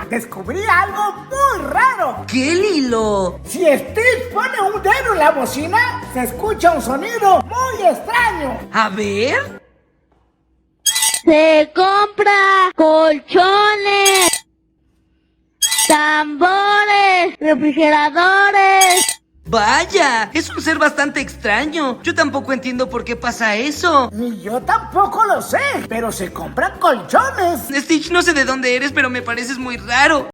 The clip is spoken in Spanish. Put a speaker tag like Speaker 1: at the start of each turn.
Speaker 1: descubrí algo muy raro.
Speaker 2: ¿Qué, Lilo?
Speaker 1: Si Stitch pone un dedo en la bocina, se escucha un sonido muy extraño.
Speaker 2: A ver.
Speaker 3: Se compra colchones, tambores, refrigeradores.
Speaker 2: Vaya, es un ser bastante extraño. Yo tampoco entiendo por qué pasa eso.
Speaker 1: Ni yo tampoco lo sé, pero se compran colchones.
Speaker 2: Stitch, no sé de dónde eres, pero me pareces muy raro.